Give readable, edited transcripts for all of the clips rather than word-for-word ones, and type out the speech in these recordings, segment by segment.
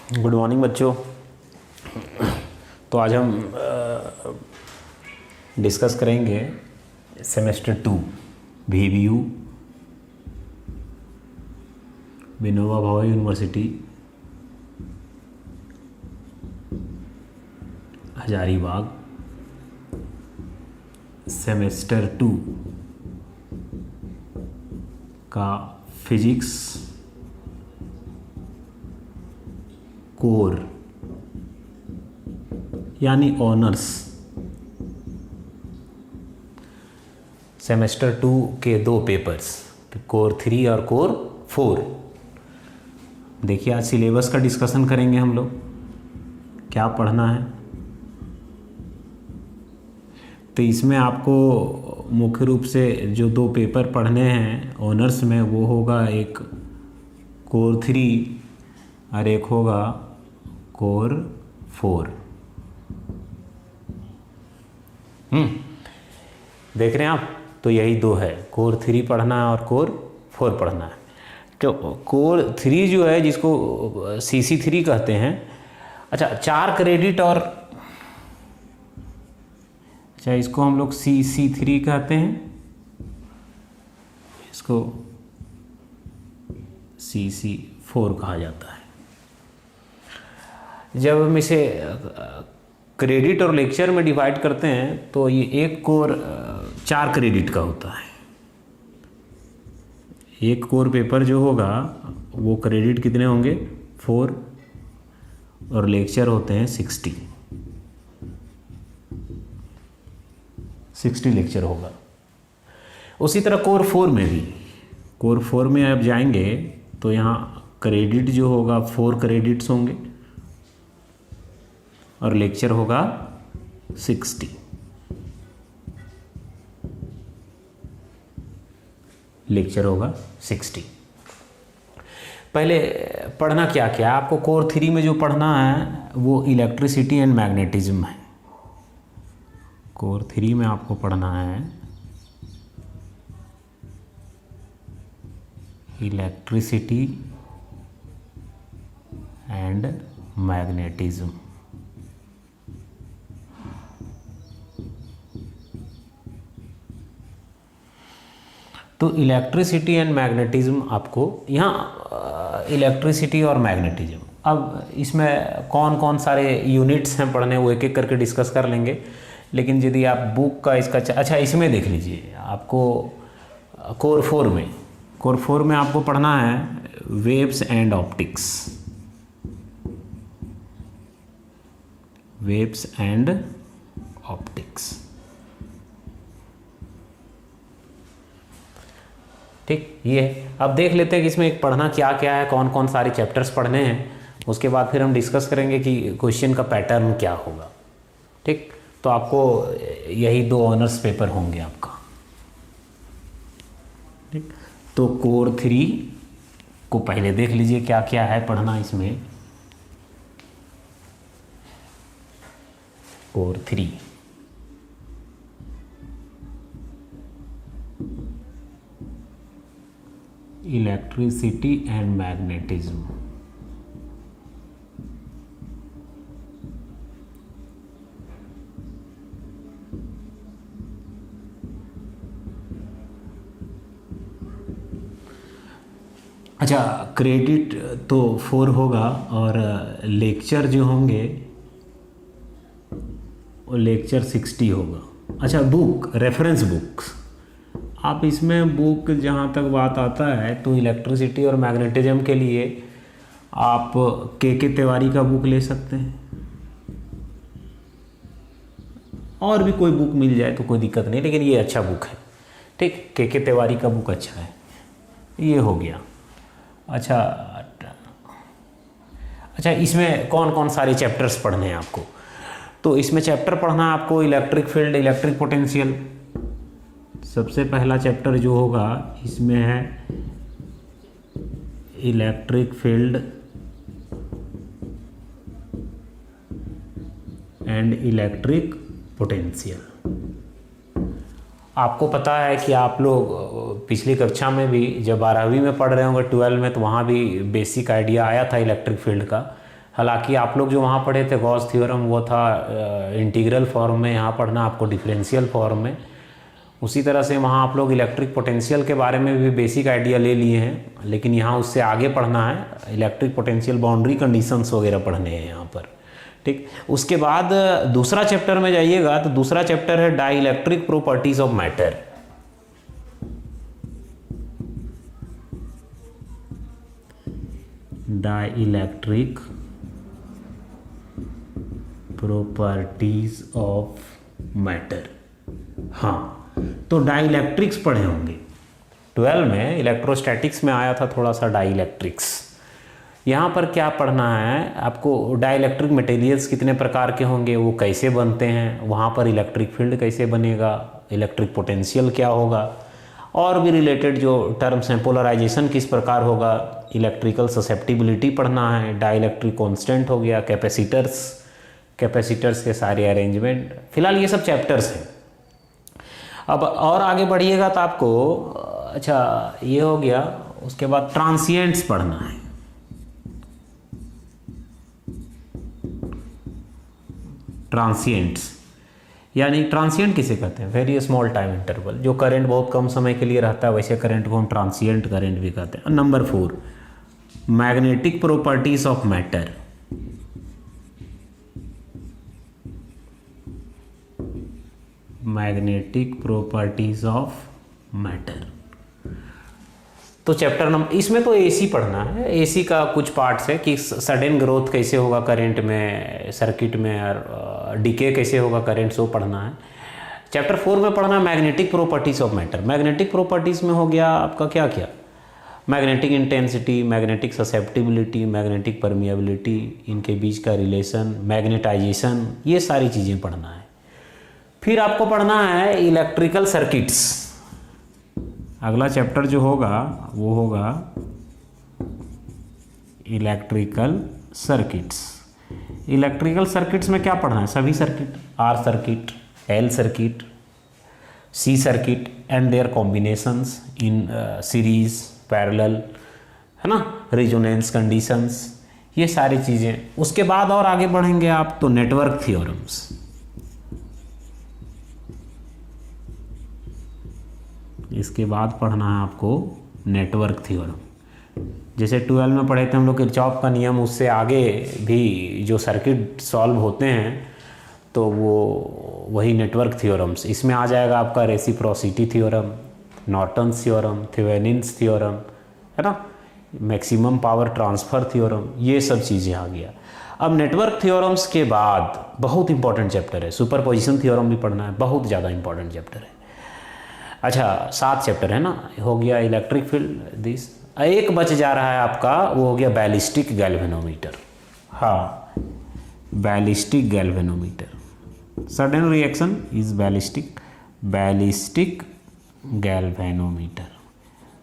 Good morning बच्चों। तो आज हम डिस्कस करेंगे semester 2 VBU Vinoba Bhave university Hazaribagh semester 2 का फिजिक्स कोर यानी ऑनर्स सेमेस्टर 2 के दो पेपर्स कोर 3 और कोर 4। देखिए आज सिलेबस का डिस्कशन करेंगे हम लोग, क्या पढ़ना है। तो इसमें आपको मुख्य रूप से जो दो पेपर पढ़ने हैं ऑनर्स में, वो होगा एक कोर 3 और एक होगा कोर 4। देख रहे हैं आप, तो यही दो है, कोर 3 पढ़ना है और कोर 4 पढ़ना है। तो कोर 3 जो है, जिसको CC3 कहते हैं, अच्छा 4 क्रेडिट और अच्छा इसको हम लोग CC3 कहते हैं, इसको CC4 कहा जाता है। जब हम इसे क्रेडिट और लेक्चर में डिवाइड करते हैं तो ये एक कोर 4 क्रेडिट का होता है। एक कोर पेपर जो होगा वो क्रेडिट कितने होंगे 4 और लेक्चर होते हैं 60 लेक्चर होगा। उसी तरह कोर 4 में भी, कोर 4 में आप जाएंगे तो यहाँ क्रेडिट जो होगा 4 क्रेडिट्स होंगे और लेक्चर होगा 60। लेक्चर होगा 60। पहले पढ़ना क्या क्या आपको कोर 3 में जो पढ़ना है वो इलेक्ट्रिसिटी एंड मैग्नेटिज्म है। कोर 3 में आपको पढ़ना है इलेक्ट्रिसिटी एंड मैग्नेटिज्म। तो इलेक्ट्रिसिटी एंड मैग्नेटिज्म आपको यहाँ इलेक्ट्रिसिटी और मैग्नेटिज्म, अब इसमें कौन कौन सारे यूनिट्स हैं पढ़ने, वो एक एक करके डिस्कस कर लेंगे। लेकिन यदि आप बुक का इसका अच्छा इसमें देख लीजिए, आपको कोर 4 में आपको पढ़ना है waves and optics. Waves and optics, ठीक। ये अब देख लेते हैं कि इसमें एक पढ़ना क्या क्या है, कौन कौन सारे चैप्टर्स पढ़ने हैं। उसके बाद फिर हम डिस्कस करेंगे कि क्वेश्चन का पैटर्न क्या होगा, ठीक। तो आपको यही दो ऑनर्स पेपर होंगे आपका, ठीक। तो कोर 3 को पहले देख लीजिए क्या क्या है पढ़ना इसमें। Core 3 electricity and magnetism. अच्छा क्रेडिट तो 4 होगा और लेक्चर जो होंगे वो लेक्चर 60 होगा। अच्छा बुक, रेफरेंस बुक्स, आप इसमें बुक जहाँ तक बात आता है तो इलेक्ट्रिसिटी और मैग्नेटिज्म के लिए आप के तिवारी का बुक ले सकते हैं, और भी कोई बुक मिल जाए तो कोई दिक्कत नहीं, लेकिन ये अच्छा बुक है, ठीक। के तिवारी का बुक अच्छा है, ये हो गया। अच्छा इसमें कौन कौन सारे चैप्टर्स पढ़ने हैं आपको। तो इसमें चैप्टर पढ़ना है आपको इलेक्ट्रिक फील्ड, इलेक्ट्रिक पोटेंशियल। सबसे पहला चैप्टर जो होगा इसमें है electric field and electric potential. आपको पता है कि आप लोग पिछली कक्षा में भी जब 12वीं में पढ़ रहे होंगे 12 में, तो वहाँ भी बेसिक आइडिया आया था इलेक्ट्रिक फील्ड का, हालांकि आप लोग जो वहाँ पढ़े थे गॉस थ्योरम वो था इंटीग्रल फॉर्म में, यहाँ पढ़ना आपको डिफरेंशियल फॉर्म में। उसी तरह से वहाँ आप लोग इलेक्ट्रिक पोटेंशियल के बारे में भी बेसिक आइडिया ले लिए हैं, लेकिन यहाँ उससे आगे पढ़ना है, इलेक्ट्रिक पोटेंशियल बाउंड्री कंडीशंस वगैरह पढ़ने हैं यहाँ पर, ठीक। उसके बाद दूसरा चैप्टर में जाइएगा तो दूसरा चैप्टर है dielectric properties of matter. Dielectric properties of matter. हाँ, तो डाइइलेक्ट्रिक्स पढ़े होंगे 12 में, इलेक्ट्रोस्टैटिक्स में आया था थोड़ा सा डाइइलेक्ट्रिक्स। यहाँ पर क्या पढ़ना है आपको, डाइइलेक्ट्रिक मटेरियल्स कितने प्रकार के होंगे, वो कैसे बनते हैं, वहाँ पर इलेक्ट्रिक फील्ड कैसे बनेगा, इलेक्ट्रिक पोटेंशियल क्या होगा, और भी रिलेटेड जो टर्म्स हैं, पोलराइजेशन किस प्रकार होगा, इलेक्ट्रिकल ससेप्टिबिलिटी पढ़ना है, डाइइलेक्ट्रिक कांस्टेंट हो गया, कैपेसिटर्स के सारे अरेंजमेंट। फिलहाल ये सब चैप्टर्स हैं। अब और आगे बढ़िएगा तो आपको, अच्छा ये हो गया, उसके बाद ट्रांसिएंट्स पढ़ना है। ट्रांसिएंट्स यानी ट्रांसिएंट किसे कहते हैं, वेरी स्मॉल टाइम इंटरवल, जो करंट बहुत कम समय के लिए रहता है, वैसे करंट को हम ट्रांसिएंट करंट भी कहते हैं। Number 4, magnetic properties of matter. Magnetic properties of matter. तो चैप्टर नंबर, इसमें तो एसी पढ़ना है, एसी का कुछ पार्ट्स है कि सडन ग्रोथ कैसे होगा करंट में, सर्किट में, और डीके कैसे होगा करंट, सो पढ़ना है। चैप्टर 4 में पढ़ना magnetic properties of matter. Magnetic properties में हो गया आपका क्या क्या, magnetic intensity, magnetic susceptibility, magnetic permeability, इनके बीच का रिलेशन, मैग्नेटाइजेशन, ये सारी चीज़ें पढ़ना है। फिर आपको पढ़ना है इलेक्ट्रिकल सर्किट्स। अगला चैप्टर जो होगा वो होगा इलेक्ट्रिकल सर्किट्स। इलेक्ट्रिकल सर्किट्स में क्या पढ़ना है, सभी circuit, R circuit, L circuit, C circuit and their combinations in series, parallel, है ना, रेजोनेंस कंडीशंस, ये सारी चीज़ें। उसके बाद और आगे बढ़ेंगे आप तो नेटवर्क थ्योरम्स। इसके बाद पढ़ना है आपको नेटवर्क थ्योरम। जैसे 12 में पढ़े थे हम लोग किरचॉफ का नियम, उससे आगे भी जो सर्किट सॉल्व होते हैं तो वो वही नेटवर्क थ्योरम्स। इसमें आ जाएगा आपका reciprocity theorem, Norton's theorem, Thevenin's theorem, है ना, मैक्सिमम पावर ट्रांसफ़र थ्योरम, ये सब चीज़ें आ गया। अब नेटवर्क थ्योरम्स के बाद बहुत इंपॉर्टेंट चैप्टर है सुपरपोजिशन थ्योरम भी पढ़ना है, बहुत ज़्यादा इंपॉर्टेंट चैप्टर है। अच्छा 7 चैप्टर है ना, हो गया इलेक्ट्रिक फील्ड दिस। एक बच जा रहा है आपका, वो हो गया बैलिस्टिक गैल्वेनोमीटर। हाँ, ballistic galvanometer, sudden reaction is ballistic galvanometer.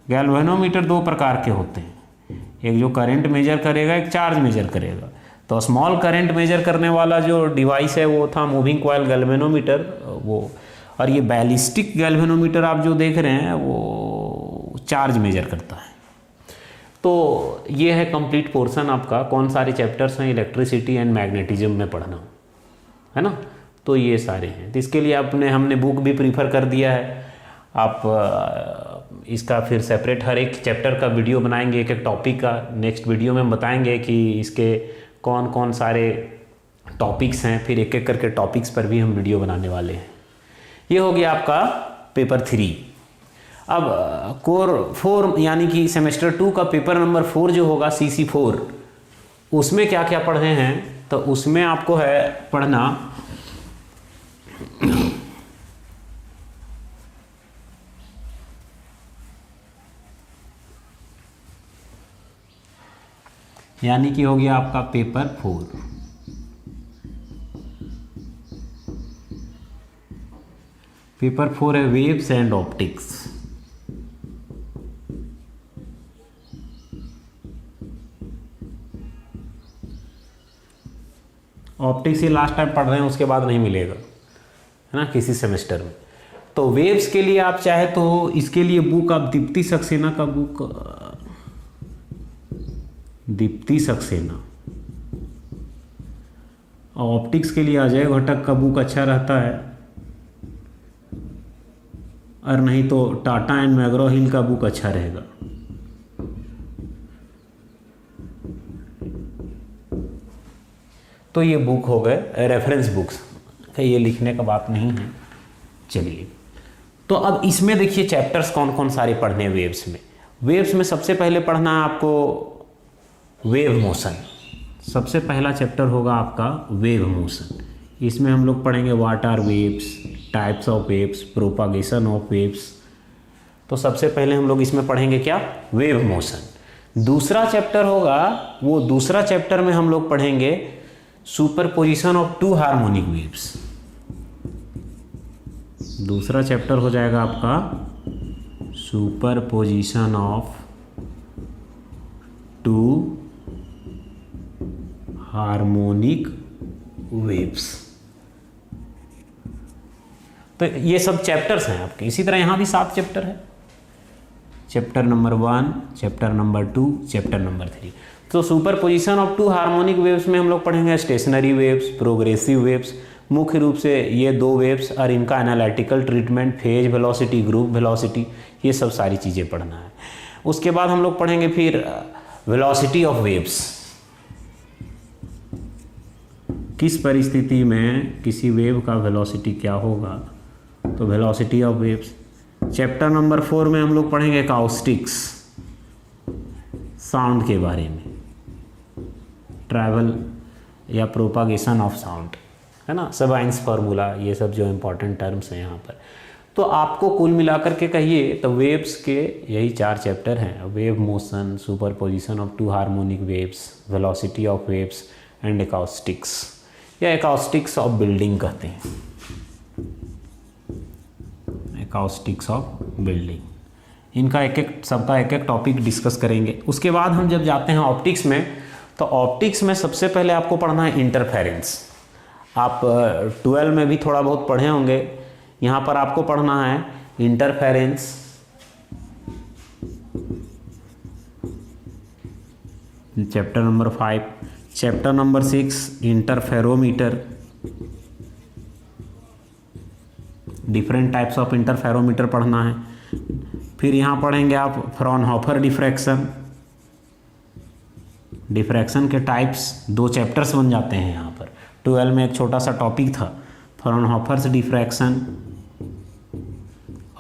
Galvanometer 2 प्रकार के होते हैं, एक जो करंट मेजर करेगा, एक चार्ज मेजर करेगा। तो स्मॉल करंट मेजर करने वाला जो डिवाइस है वो था मूविंग कॉइल गैल्वेनोमीटर, वो। और ये बैलिस्टिक गैल्वेनोमीटर आप जो देख रहे हैं वो चार्ज मेजर करता है। तो ये है कंप्लीट पोर्शन आपका, कौन सारे चैप्टर्स हैं इलेक्ट्रिसिटी एंड मैग्नेटिज्म में पढ़ना है ना, तो ये सारे हैं। तो इसके लिए हमने बुक भी प्रीफर कर दिया है। आप इसका फिर सेपरेट हर एक चैप्टर का वीडियो बनाएंगे, एक एक टॉपिक का। नेक्स्ट वीडियो में हम बताएंगे कि इसके कौन कौन सारे टॉपिक्स हैं, फिर एक एक करके टॉपिक्स पर भी हम वीडियो बनाने वाले हैं। ये हो गया आपका पेपर 3। अब कोर 4 यानी कि सेमेस्टर 2 का पेपर नंबर 4 जो होगा CC4, उसमें क्या क्या पढ़े हैं, तो उसमें आपको है पढ़ना यानी कि हो गया आपका पेपर 4। पेपर 4 है वेव्स एंड ऑप्टिक्स। ऑप्टिक्स ये लास्ट टाइम पढ़ रहे हैं, उसके बाद नहीं मिलेगा, है ना, किसी सेमेस्टर में। तो वेव्स के लिए आप चाहे तो इसके लिए बुक आप दीप्ति सक्सेना का बुक, दीप्ति सक्सेना ऑप्टिक्स के लिए अजय घटक का बुक अच्छा रहता है, और नहीं तो टाटा एंड मैग्रो हिल का बुक अच्छा रहेगा। तो ये बुक हो गए रेफरेंस बुक्स, ये लिखने का बात नहीं है। चलिए, तो अब इसमें देखिए चैप्टर्स कौन कौन सारे पढ़ने हैं वेव्स में। वेव्स में सबसे पहले पढ़ना है आपको वेव मोशन। सबसे पहला चैप्टर होगा आपका वेव मोशन। इसमें हम लोग पढ़ेंगे what are waves, types of waves, propagation of waves. तो सबसे पहले हम लोग इसमें पढ़ेंगे क्या, वेव मोशन। दूसरा चैप्टर होगा, वो दूसरा चैप्टर में हम लोग पढ़ेंगे superposition of two harmonic waves. दूसरा चैप्टर हो जाएगा आपका superposition of two harmonic waves. तो ये सब चैप्टर्स हैं आपके। इसी तरह यहाँ भी 7 चैप्टर है, chapter number 1, chapter number 2, chapter number 3। तो superposition of two harmonic waves में हम लोग पढ़ेंगे स्टेशनरी वेव्स, प्रोग्रेसिव वेव्स। मुख्य रूप से ये 2 वेव्स और इनका analytical treatment, phase velocity, group velocity, ये सब सारी चीज़ें पढ़ना है। उसके बाद हम लोग पढ़ेंगे फिर वेलोसिटी ऑफ वेव्स। किस परिस्थिति में किसी वेव का वेलोसिटी क्या होगा, तो velocity of waves. Chapter number 4 में हम लोग पढ़ेंगे अकाउस्टिक्स, साउंड के बारे में, ट्रैवल या प्रोपागेशन ऑफ साउंड, है ना, सबाइंस फार्मूला, ये सब जो इम्पोर्टेंट टर्म्स हैं यहाँ पर। तो आपको कुल मिलाकर के कहिए तो वेव्स के यही 4 चैप्टर हैं, wave motion, superposition of two harmonic waves, velocity of waves and acoustics, या अकाउस्टिक्स ऑफ बिल्डिंग कहते हैं, अकाउस्टिक्स ऑफ बिल्डिंग। इनका सबका एक एक टॉपिक डिस्कस करेंगे। उसके बाद हम जब जाते हैं ऑप्टिक्स में, तो ऑप्टिक्स में सबसे पहले आपको पढ़ना है इंटरफेरेंस। आप 12 में भी थोड़ा बहुत पढ़े होंगे, यहाँ पर आपको पढ़ना है interference, chapter number 5। Chapter number 6 interferometer, different types of interferometer पढ़ना है। फिर यहाँ पढ़ेंगे आप फ्रॉनहोफर डिफ्रैक्शन, डिफ्रैक्शन के टाइप्स, 2 चैप्टर्स बन जाते हैं यहाँ पर। 12 में एक छोटा सा टॉपिक था फ्रॉनहोफर्स डिफ्रैक्शन,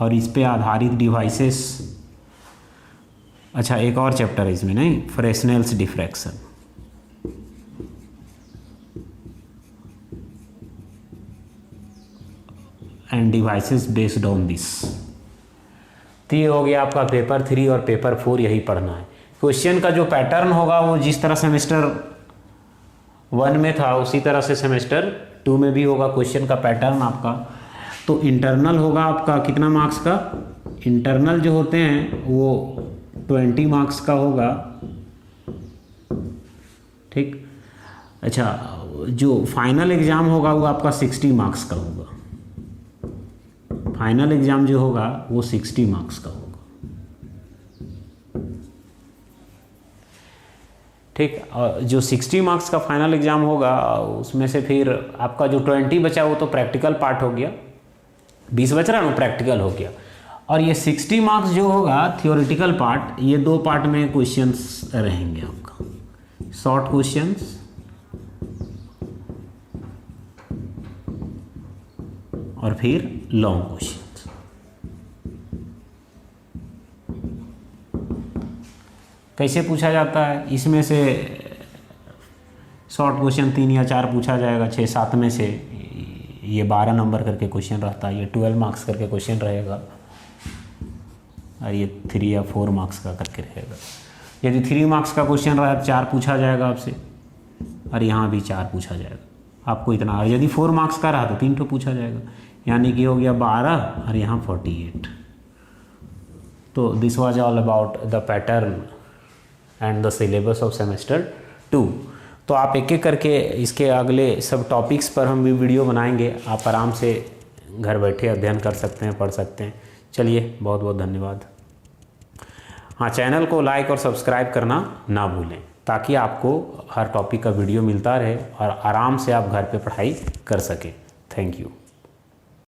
और इस पे आधारित डिवाइसेस। अच्छा, एक और चैप्टर है इसमें, नहीं, Fresnel's diffraction. And devices based on this. तो ये हो गया आपका पेपर 3 और पेपर 4, यही पढ़ना है। क्वेश्चन का जो पैटर्न होगा वो जिस तरह सेमेस्टर 1 में था उसी तरह से सेमेस्टर 2 में भी होगा क्वेश्चन का पैटर्न आपका। तो इंटरनल होगा आपका कितना मार्क्स का, इंटरनल जो होते हैं वो 20 मार्क्स का होगा, ठीक। अच्छा, जो फाइनल एग्ज़ाम होगा वो आपका 60 मार्क्स का होगा। फाइनल एग्ज़ाम जो होगा वो 60 मार्क्स का होगा, ठीक। और जो 60 मार्क्स का फाइनल एग्ज़ाम होगा उसमें से फिर आपका जो 20 बचा वो तो प्रैक्टिकल पार्ट हो गया, 20 बच रहा है ना, प्रैक्टिकल हो गया। और ये 60 मार्क्स जो होगा थियोरेटिकल पार्ट, ये 2 पार्ट में क्वेश्चंस रहेंगे आपका, शॉर्ट क्वेश्चंस और फिर लॉन्ग क्वेश्चंस। कैसे पूछा जाता है, इसमें से शॉर्ट क्वेश्चन 3 या 4 पूछा जाएगा, 6-7 में से ये 12 नंबर करके क्वेश्चन रहता है, ये 12 मार्क्स करके क्वेश्चन रहेगा, और ये 3 या 4 मार्क्स का करके रहेगा। यदि 3 मार्क्स का क्वेश्चन रहा 4 पूछा जाएगा आपसे, और यहाँ भी 4 पूछा जाएगा आपको इतना। और यदि 4 मार्क्स का रहा तो 3 तो पूछा जाएगा, यानी कि हो गया 12 और यहाँ 48। तो this was all about the pattern and the syllabus of semester 2। तो आप एक एक करके इसके अगले सब टॉपिक्स पर हम भी वीडियो बनाएंगे, आप आराम से घर बैठे अध्ययन कर सकते हैं, पढ़ सकते हैं। चलिए, बहुत बहुत धन्यवाद। हाँ, चैनल को लाइक और सब्सक्राइब करना ना भूलें। ताकि आपको हर टॉपिक का वीडियो मिलता रहे और आराम से आप घर पे पढ़ाई कर सकें। Thank you.